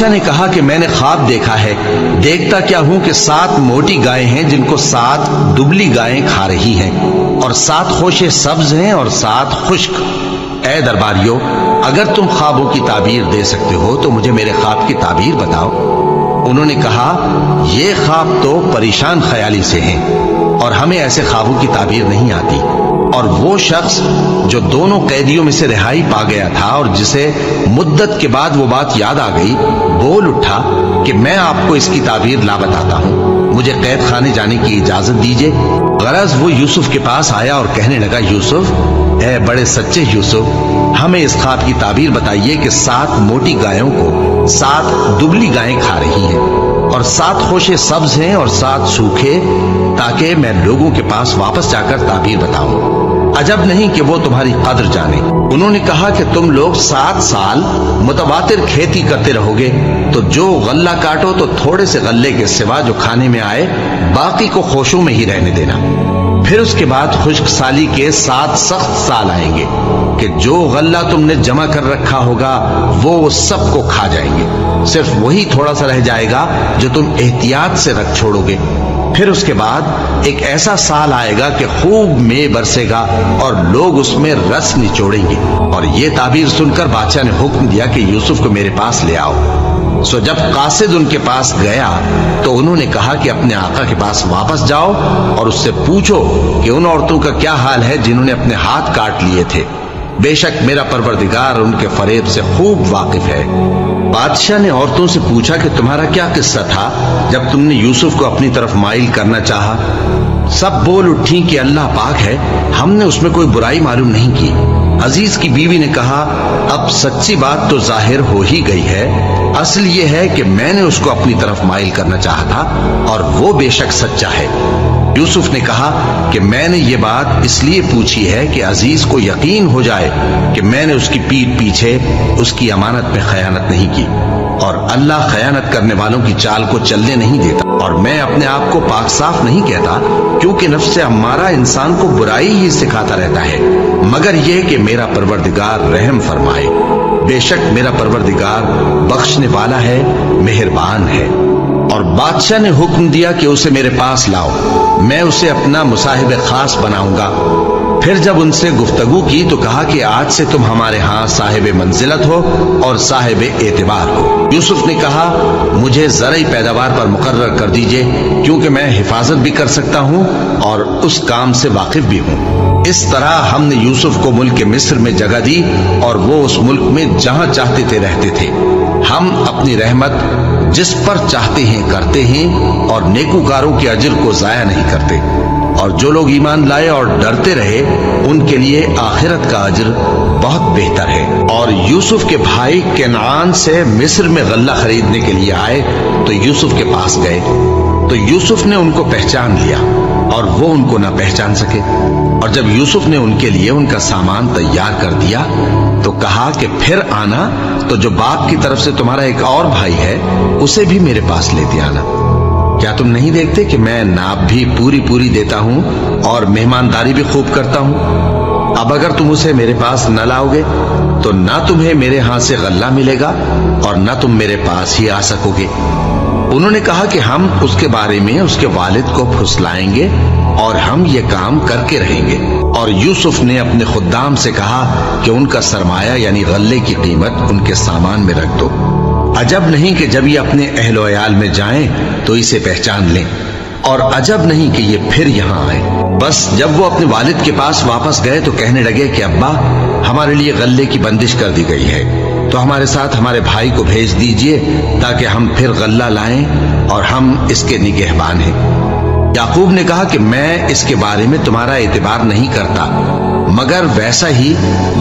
بادشاہ نے کہا کہ میں نے خواب دیکھا ہے، دیکھتا کیا ہوں کہ 7 موٹی گائیں ہیں جن کو 7 دبلی گائیں کھا رہی ہیں، اور 7 خوشے سبز ہیں اور 7 خشک۔ اے درباریو، اگر تم خوابوں کی تعبیر دے سکتے ہو تو مجھے میرے خواب کی تعبیر بتاؤ۔ انہوں نے کہا یہ خواب تو پریشان خیالی سے ہیں اور ہمیں ایسے خوابوں کی تعبیر نہیں آتی۔ اور وہ شخص جو دونوں قیدیوں میں سے رہائی پا گیا تھا اور جسے مدت کے بعد وہ بات یاد آ گئی، بول اٹھا کہ میں آپ کو اس کی تعبیر لا بتاتا ہوں، مجھے قید خانے جانے کی اجازت دیجیے۔ غرض وہ یوسف کے پاس آیا اور کہنے لگا، یوسف، اے بڑے سچے یوسف، ہمیں اس خواب کی تعبیر بتائیے کہ 7 موٹی گایوں کو 7 دبلی گائیں کھا رہی ہیں، اور 7 خوشے سبز ہیں اور 7 سوکھے، تاکہ میں لوگوں کے پاس واپس جا کر تعبیر بتاؤں۔ عجب نہیں کہ وہ تمہاری قدر جانے۔ انہوں نے کہا کہ تم لوگ 7 سال متواتر کھیتی کرتے رہو گے، تو جو غلہ کاٹو تو تھوڑے سے غلے کے سوا جو کھانے میں آئے باقی کو خوشوں میں ہی رہنے دینا۔ پھر اس کے بعد خشک سالی کے 7 سخت سال آئیں گے کہ جو غلہ تم نے جمع کر رکھا ہوگا وہ سب کو کھا جائیں گے، صرف وہی تھوڑا سا رہ جائے گا جو تم احتیاط سے رکھ چھوڑو گے۔ پھر اس کے بعد ایک ایسا سال آئے گا کہ خوب مے برسے گا اور لوگ اس میں رس نچوڑیں گے۔ اور یہ تعبیر سن کر بادشاہ نے حکم دیا کہ یوسف کو میرے پاس لے آؤ۔ سو جب قاصد ان کے پاس گیا تو انہوں نے کہا کہ اپنے آقا کے پاس واپس جاؤ اور اس سے پوچھو کہ ان عورتوں کا کیا حال ہے جنہوں نے اپنے ہاتھ کاٹ لیے تھے، بے شک میرا پروردگار ان کے فریب سے خوب واقف ہے۔ بادشاہ نے عورتوں سے پوچھا کہ تمہارا کیا قصہ تھا جب تم نے یوسف کو اپنی طرف مائل کرنا چاہا؟ سب بول اٹھیں کہ اللہ پاک ہے، ہم نے اس میں کوئی برائی معلوم نہیں کی۔ عزیز کی بیوی نے کہا، اب سچی بات تو ظاہر ہو ہی گئی ہے، اصل یہ ہے کہ میں نے اس کو اپنی طرف مائل کرنا چاہا تھا اور وہ بے شک سچا ہے۔ یوسف نے کہا کہ میں نے یہ بات اس لیے پوچھی ہے کہ عزیز کو یقین ہو جائے کہ میں نے اس کی پیٹھ پیچھے اس کی امانت میں خیانت نہیں کی، اور اللہ خیانت کرنے والوں کی چال کو چلنے نہیں دیتا۔ اور میں اپنے آپ کو پاک صاف نہیں کہتا، کیونکہ نفس ہمارا انسان کو برائی ہی سکھاتا رہتا ہے، مگر یہ کہ میرا پروردگار رحم فرمائے، بے شک میرا پروردگار بخشنے والا ہے، مہربان ہے۔ اور بادشاہ نے حکم دیا کہ اسے میرے پاس لاؤ، میں اسے اپنا مصاحب خاص بناؤں گا۔ پھر جب ان سے گفتگو کی تو کہا کہ آج سے تم ہمارے ہاں صاحب منزلت ہو اور صاحب اعتبار ہو۔ یوسف نے کہا، مجھے زرعی پیداوار پر مقرر کر دیجئے، کیونکہ میں حفاظت بھی کر سکتا ہوں اور اس کام سے واقف بھی ہوں۔ اس طرح ہم نے یوسف کو ملک مصر میں جگہ دی اور وہ اس ملک میں جہاں چاہتے تھے رہتے تھے۔ ہم اپنی رحمت جس پر چاہتے ہیں کرتے ہیں اور نیکوکاروں کے اجر کو ضائع نہیں کرتے، اور جو لوگ ایمان لائے اور ڈرتے رہے ان کے لیے آخرت کا اجر بہت بہتر ہے۔ اور یوسف کے بھائی کنعان سے مصر میں غلہ خریدنے کے لیے آئے تو یوسف کے پاس گئے، تو یوسف نے ان کو پہچان لیا اور وہ ان کو نہ پہچان سکے۔ اور جب یوسف نے ان کے لیے ان کا سامان تیار کر دیا تو کہا کہ پھر آنا تو جو باپ کی طرف سے تمہارا ایک اور بھائی ہے اسے بھی میرے پاس لیتے آنا۔ کیا تم نہیں دیکھتے کہ میں ناپ بھی پوری دیتا ہوں اور مہمانداری بھی خوب کرتا ہوں؟ اب اگر تم اسے میرے پاس نہ لاؤ گے تو نہ تمہیں میرے ہاں سے غلہ ملے گا اور نہ تم میرے پاس ہی آ سکو گے۔ انہوں نے کہا کہ ہم اس کے بارے میں اس کے والد کو پھسلائیں گے اور ہم یہ کام کر کے رہیں گے۔ اور یوسف نے اپنے خدام سے کہا کہ ان کا سرمایہ یعنی غلے کی قیمت ان کے سامان میں رکھ دو۔ عجب نہیں کہ جب یہ اپنے اہل و عیال میں جائیں تو اسے پہچان لیں، اور عجب نہیں کہ یہ پھر یہاں آئے۔ بس جب وہ اپنے والد کے پاس واپس گئے تو کہنے لگے کہ ابا، ہمارے لیے غلے کی بندش کر دی گئی ہے، تو ہمارے ساتھ ہمارے بھائی کو بھیج دیجئے تاکہ ہم پھر غلہ لائیں اور ہم اس کے نگہبان ہیں۔ یعقوب نے کہا کہ میں اس کے بارے میں تمہارا اعتبار نہیں کرتا، مگر ویسا ہی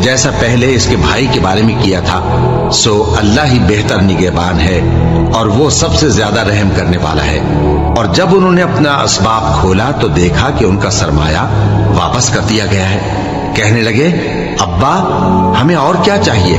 جیسا پہلے اس کے بھائی کے بارے میں کیا تھا، سو اللہ ہی بہتر نگہبان ہے اور وہ سب سے زیادہ رحم کرنے والا ہے۔ اور جب انہوں نے اپنا اسباب کھولا تو دیکھا کہ ان کا سرمایہ واپس کر دیا گیا ہے۔ کہنے لگے، ابا ہمیں اور کیا چاہیے؟